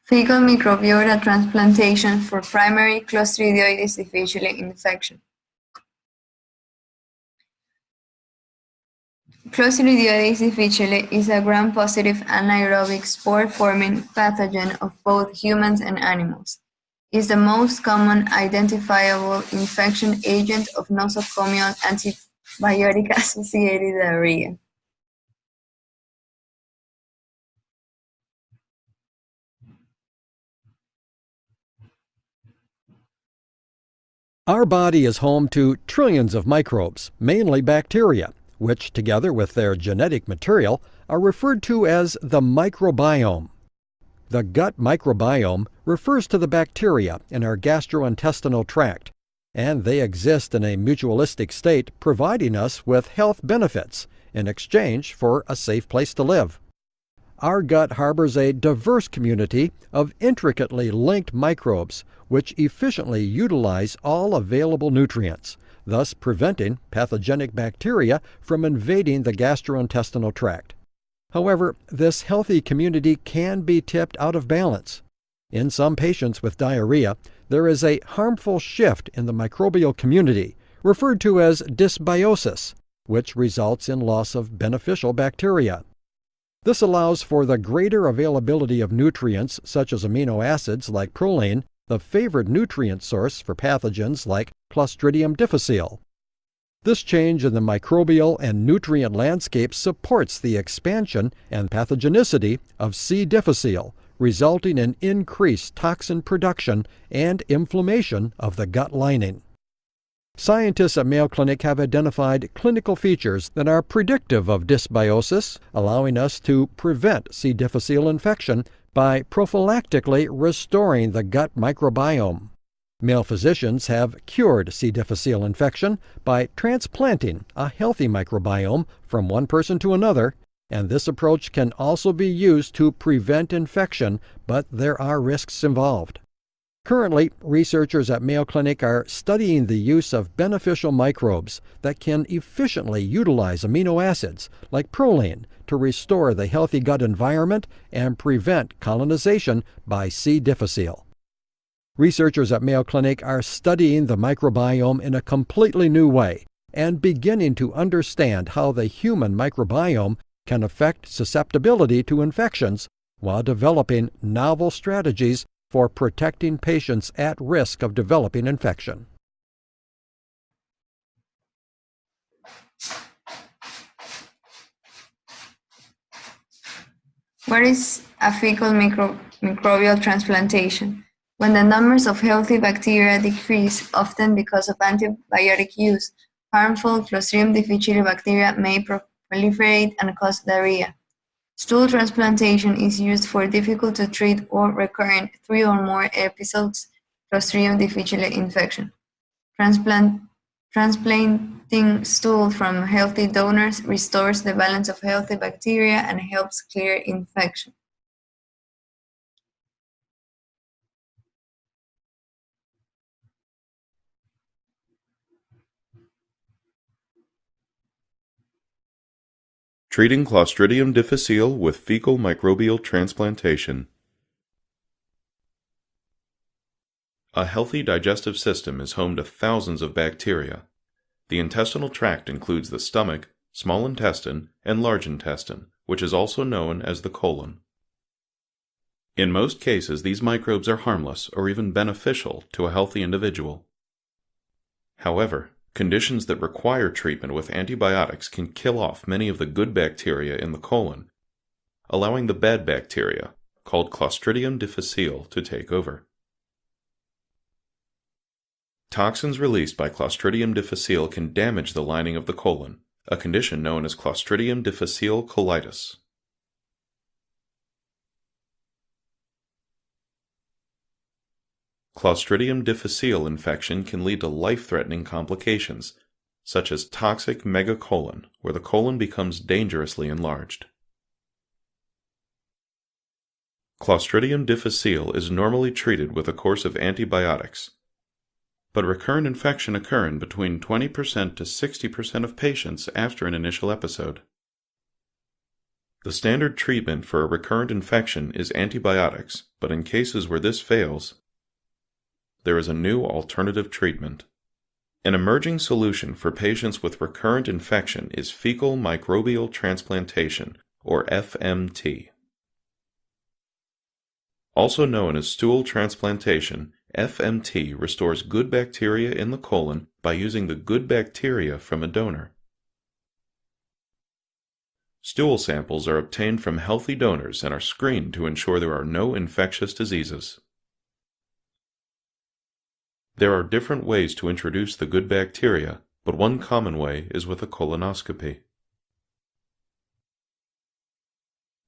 Fecal microbiota transplantation for primary Clostridioides difficile infection. Clostridioides difficile is a gram-positive anaerobic spore-forming pathogen of both humans and animals. It is the most common identifiable infection agent of nosocomial antibiotic-associated diarrhea. Our body is home to trillions of microbes, mainly bacteria, which, together with their genetic material, are referred to as the microbiome. The gut microbiome refers to the bacteria in our gastrointestinal tract, and they exist in a mutualistic state, providing us with health benefits in exchange for a safe place to live. Our gut harbors a diverse community of intricately linked microbes which efficiently utilize all available nutrients, thus preventing pathogenic bacteria from invading the gastrointestinal tract. However, this healthy community can be tipped out of balance. In some patients with diarrhea, there is a harmful shift in the microbial community, referred to as dysbiosis, which results in loss of beneficial bacteria. This allows for the greater availability of nutrients such as amino acids like proline, the favored nutrient source for pathogens like Clostridium difficile. This change in the microbial and nutrient landscape supports the expansion and pathogenicity of C. difficile, resulting in increased toxin production and inflammation of the gut lining. Scientists at Mayo Clinic have identified clinical features that are predictive of dysbiosis, allowing us to prevent C. difficile infection by prophylactically restoring the gut microbiome. Male physicians have cured C. difficile infection by transplanting a healthy microbiome from one person to another, and this approach can also be used to prevent infection, but there are risks involved. Currently, researchers at Mayo Clinic are studying the use of beneficial microbes that can efficiently utilize amino acids like proline to restore the healthy gut environment and prevent colonization by C. difficile. Researchers at Mayo Clinic are studying the microbiome in a completely new way and beginning to understand how the human microbiome can affect susceptibility to infections while developing novel strategies for protecting patients at risk of developing infection. What is a fecal microbial transplantation? When the numbers of healthy bacteria decrease, often because of antibiotic use, harmful Clostridium difficile bacteria may proliferate and cause diarrhea. Stool transplantation is used for difficult-to-treat or recurrent 3 or more episodes Clostridium difficile infection. Transplanting stool from healthy donors restores the balance of healthy bacteria and helps clear infection. Treating Clostridium difficile with fecal microbial transplantation. A healthy digestive system is home to thousands of bacteria. The intestinal tract includes the stomach, small intestine, and large intestine, which is also known as the colon. In most cases, these microbes are harmless or even beneficial to a healthy individual. However, conditions that require treatment with antibiotics can kill off many of the good bacteria in the colon, allowing the bad bacteria, called Clostridium difficile, to take over. Toxins released by Clostridium difficile can damage the lining of the colon, a condition known as Clostridium difficile colitis. Clostridium difficile infection can lead to life-threatening complications, such as toxic megacolon, where the colon becomes dangerously enlarged. Clostridium difficile is normally treated with a course of antibiotics, but recurrent infection occur in between 20% to 60% of patients after an initial episode. The standard treatment for a recurrent infection is antibiotics, but in cases where this fails, there is a new alternative treatment. An emerging solution for patients with recurrent infection is fecal microbial transplantation, or FMT. Also known as stool transplantation, FMT restores good bacteria in the colon by using the good bacteria from a donor. Stool samples are obtained from healthy donors and are screened to ensure there are no infectious diseases. There are different ways to introduce the good bacteria, but one common way is with a colonoscopy.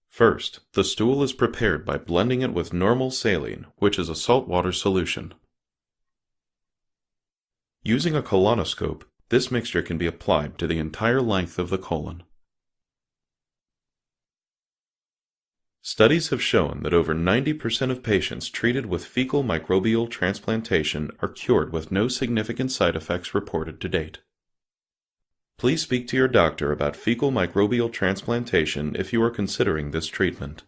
First, the stool is prepared by blending it with normal saline, which is a saltwater solution. Using a colonoscope, this mixture can be applied to the entire length of the colon. Studies have shown that over 90% of patients treated with fecal microbial transplantation are cured with no significant side effects reported to date. Please speak to your doctor about fecal microbial transplantation if you are considering this treatment.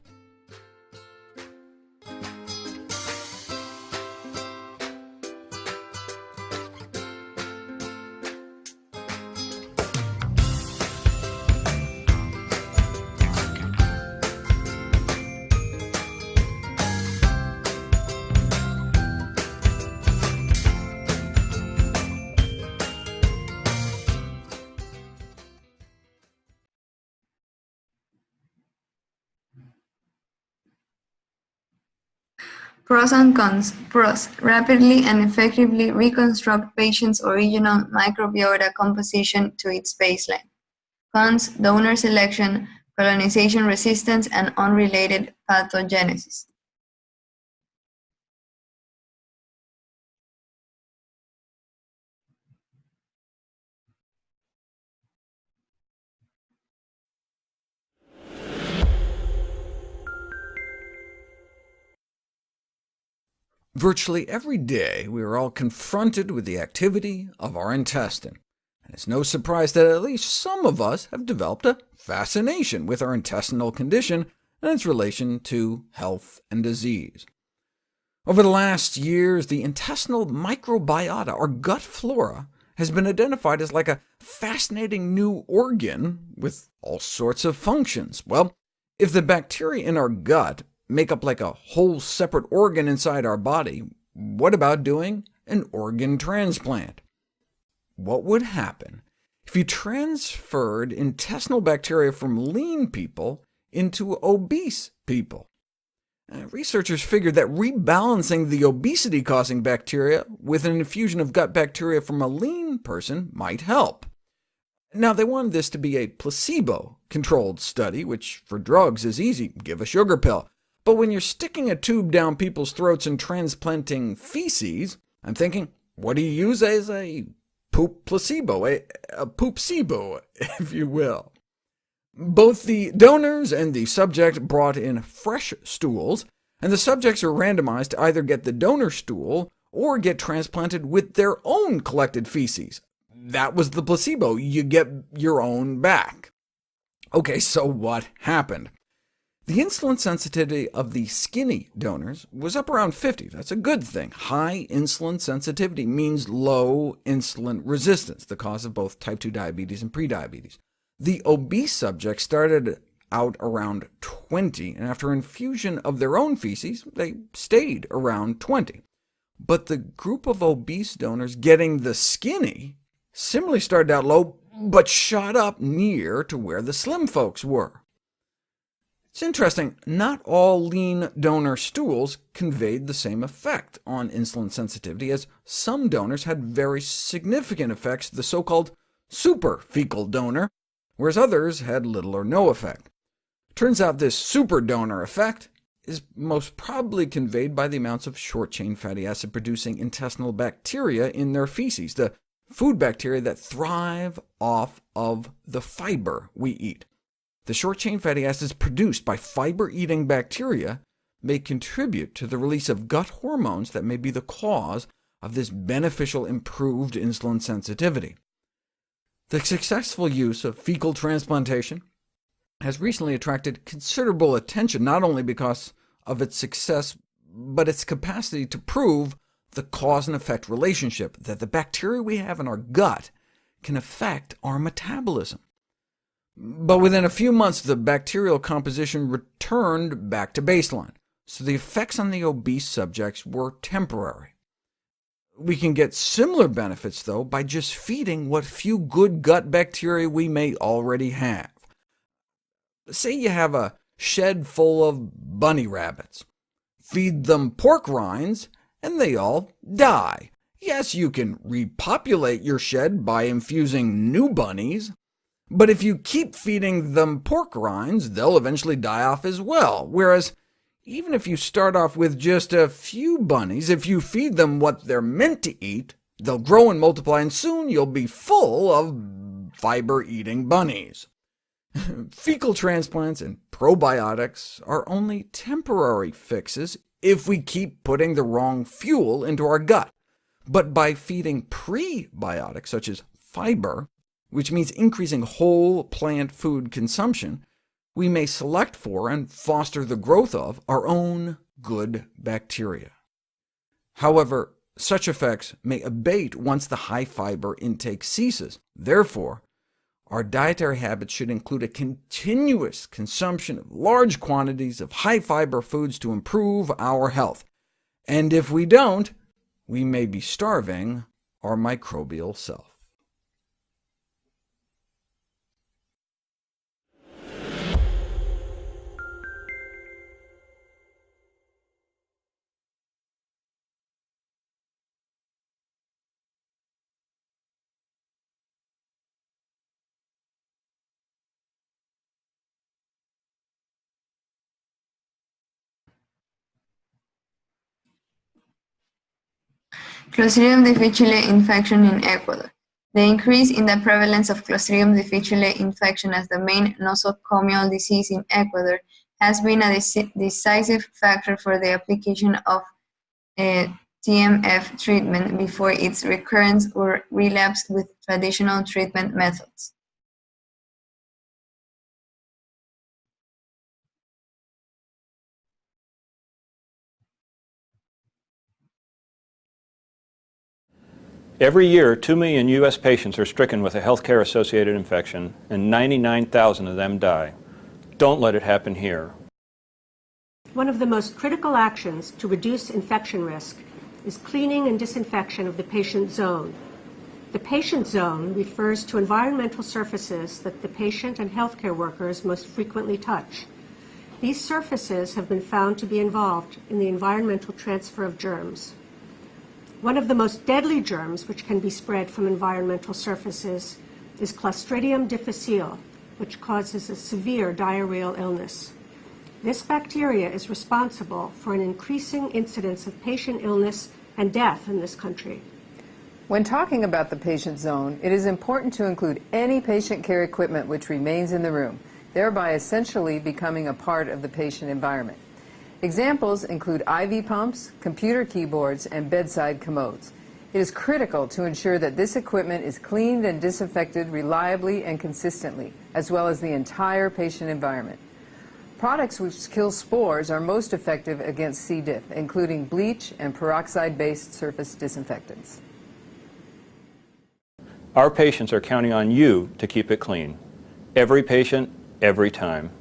Pros and cons. Pros. Rapidly and effectively reconstruct patient's original microbiota composition to its baseline. Cons. Donor selection, colonization resistance, and unrelated pathogenesis. Virtually every day we are all confronted with the activity of our intestine, and it's no surprise that at least some of us have developed a fascination with our intestinal condition and its relation to health and disease. Over the last years, the intestinal microbiota, or gut flora, has been identified as like a fascinating new organ with all sorts of functions. Well, if the bacteria in our gut make up like a whole separate organ inside our body, what about doing an organ transplant? What would happen if you transferred intestinal bacteria from lean people into obese people? Researchers figured that rebalancing the obesity-causing bacteria with an infusion of gut bacteria from a lean person might help. Now, they wanted this to be a placebo-controlled study, which for drugs is easy, give a sugar pill. But when you're sticking a tube down people's throats and transplanting feces, I'm thinking, what do you use as a poop placebo, a poopsibo, if you will? Both the donors and the subject brought in fresh stools, and the subjects are randomized to either get the donor stool or get transplanted with their own collected feces. That was the placebo. You get your own back. OK, so what happened? The insulin sensitivity of the skinny donors was up around 50. That's a good thing. High insulin sensitivity means low insulin resistance, the cause of both type 2 diabetes and prediabetes. The obese subjects started out around 20, and after infusion of their own feces, they stayed around 20. But the group of obese donors getting the skinny similarly started out low, but shot up near to where the slim folks were. It's interesting, not all lean donor stools conveyed the same effect on insulin sensitivity, as some donors had very significant effects, the so-called super fecal donor, whereas others had little or no effect. Turns out this super donor effect is most probably conveyed by the amounts of short-chain fatty acid-producing intestinal bacteria in their feces, the food bacteria that thrive off of the fiber we eat. The short-chain fatty acids produced by fiber-eating bacteria may contribute to the release of gut hormones that may be the cause of this beneficial improved insulin sensitivity. The successful use of fecal transplantation has recently attracted considerable attention, not only because of its success, but its capacity to prove the cause and effect relationship, that the bacteria we have in our gut can affect our metabolism. But within a few months, the bacterial composition returned back to baseline, so the effects on the obese subjects were temporary. We can get similar benefits, though, by just feeding what few good gut bacteria we may already have. Say you have a shed full of bunny rabbits. Feed them pork rinds, and they all die. Yes, you can repopulate your shed by infusing new bunnies, but if you keep feeding them pork rinds, they'll eventually die off as well. Whereas, even if you start off with just a few bunnies, if you feed them what they're meant to eat, they'll grow and multiply, and soon you'll be full of fiber-eating bunnies. Fecal transplants and probiotics are only temporary fixes if we keep putting the wrong fuel into our gut. But by feeding prebiotics, such as fiber, which means increasing whole plant food consumption, we may select for and foster the growth of our own good bacteria. However, such effects may abate once the high-fiber intake ceases. Therefore, our dietary habits should include a continuous consumption of large quantities of high-fiber foods to improve our health. And if we don't, we may be starving our microbial self. Clostridium difficile infection in Ecuador. The increase in the prevalence of Clostridium difficile infection as the main nosocomial disease in Ecuador has been a decisive factor for the application of TMF treatment before its recurrence or relapse with traditional treatment methods. Every year, 2 million U.S. patients are stricken with a healthcare-associated infection, and 99,000 of them die. Don't let it happen here. One of the most critical actions to reduce infection risk is cleaning and disinfection of the patient zone. The patient zone refers to environmental surfaces that the patient and healthcare workers most frequently touch. These surfaces have been found to be involved in the environmental transfer of germs. One of the most deadly germs which can be spread from environmental surfaces is Clostridium difficile, which causes a severe diarrheal illness. This bacteria is responsible for an increasing incidence of patient illness and death in this country. When talking about the patient zone, it is important to include any patient care equipment which remains in the room, thereby essentially becoming a part of the patient environment. Examples include IV pumps, computer keyboards, and bedside commodes. It is critical to ensure that this equipment is cleaned and disinfected reliably and consistently, as well as the entire patient environment. Products which kill spores are most effective against C. diff, including bleach and peroxide-based surface disinfectants. Our patients are counting on you to keep it clean. Every patient, every time.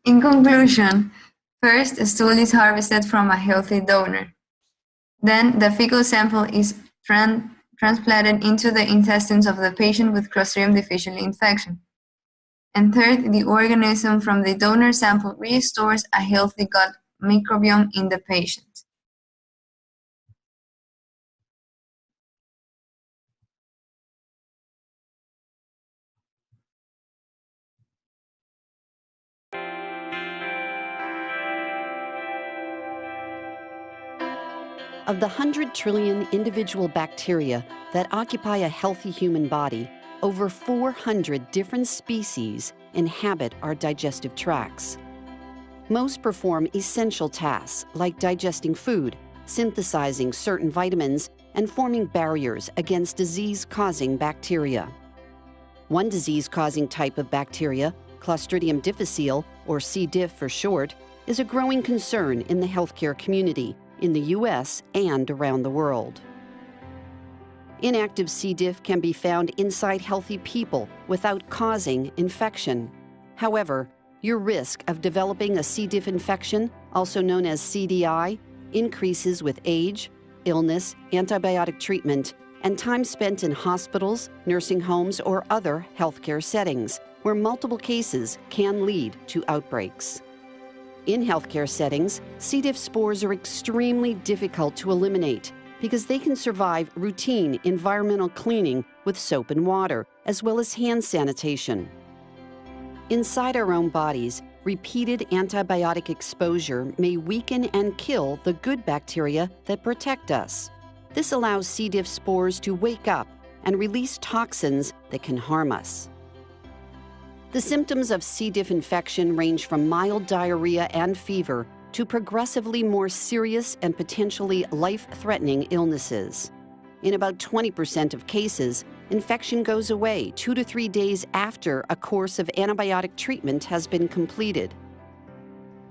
In conclusion, first, a stool is harvested from a healthy donor. Then, the fecal sample is transplanted into the intestines of the patient with Clostridium difficile infection. And third, the organism from the donor sample restores a healthy gut microbiome in the patient. Of the 100 trillion individual bacteria that occupy a healthy human body, over 400 different species inhabit our digestive tracts. Most perform essential tasks like digesting food, synthesizing certain vitamins, and forming barriers against disease-causing bacteria. One disease-causing type of bacteria, Clostridium difficile, or C. diff for short, is a growing concern in the healthcare community in the U.S. and around the world. Inactive C. diff can be found inside healthy people without causing infection. However, your risk of developing a C. diff infection, also known as CDI, increases with age, illness, antibiotic treatment, and time spent in hospitals, nursing homes, or other healthcare settings, where multiple cases can lead to outbreaks. In healthcare settings, C. diff spores are extremely difficult to eliminate because they can survive routine environmental cleaning with soap and water, as well as hand sanitation. Inside our own bodies, repeated antibiotic exposure may weaken and kill the good bacteria that protect us. This allows C. diff spores to wake up and release toxins that can harm us. The symptoms of C. diff infection range from mild diarrhea and fever to progressively more serious and potentially life-threatening illnesses. In about 20% of cases, infection goes away 2 to 3 days after a course of antibiotic treatment has been completed.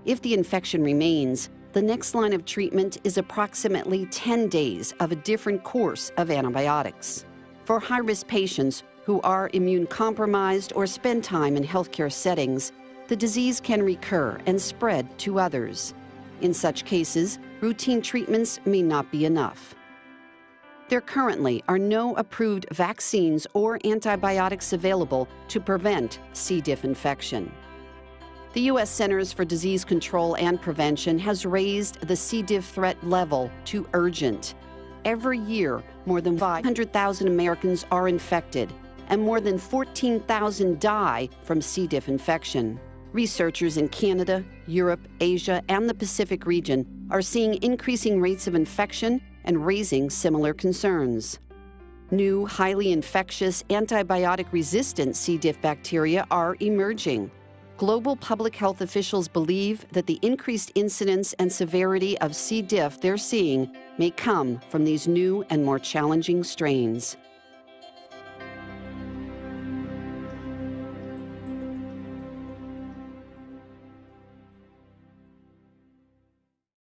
If the infection remains, the next line of treatment is approximately 10 days of a different course of antibiotics. For high-risk patients who are immune-compromised or spend time in healthcare settings, the disease can recur and spread to others. In such cases, routine treatments may not be enough. There currently are no approved vaccines or antibiotics available to prevent C. diff infection. The U.S. Centers for Disease Control and Prevention has raised the C. diff threat level to urgent. Every year, more than 500,000 Americans are infected, and more than 14,000 die from C. diff infection. Researchers in Canada, Europe, Asia, and the Pacific region are seeing increasing rates of infection and raising similar concerns. New, highly infectious, antibiotic-resistant C. diff bacteria are emerging. Global public health officials believe that the increased incidence and severity of C. diff they're seeing may come from these new and more challenging strains.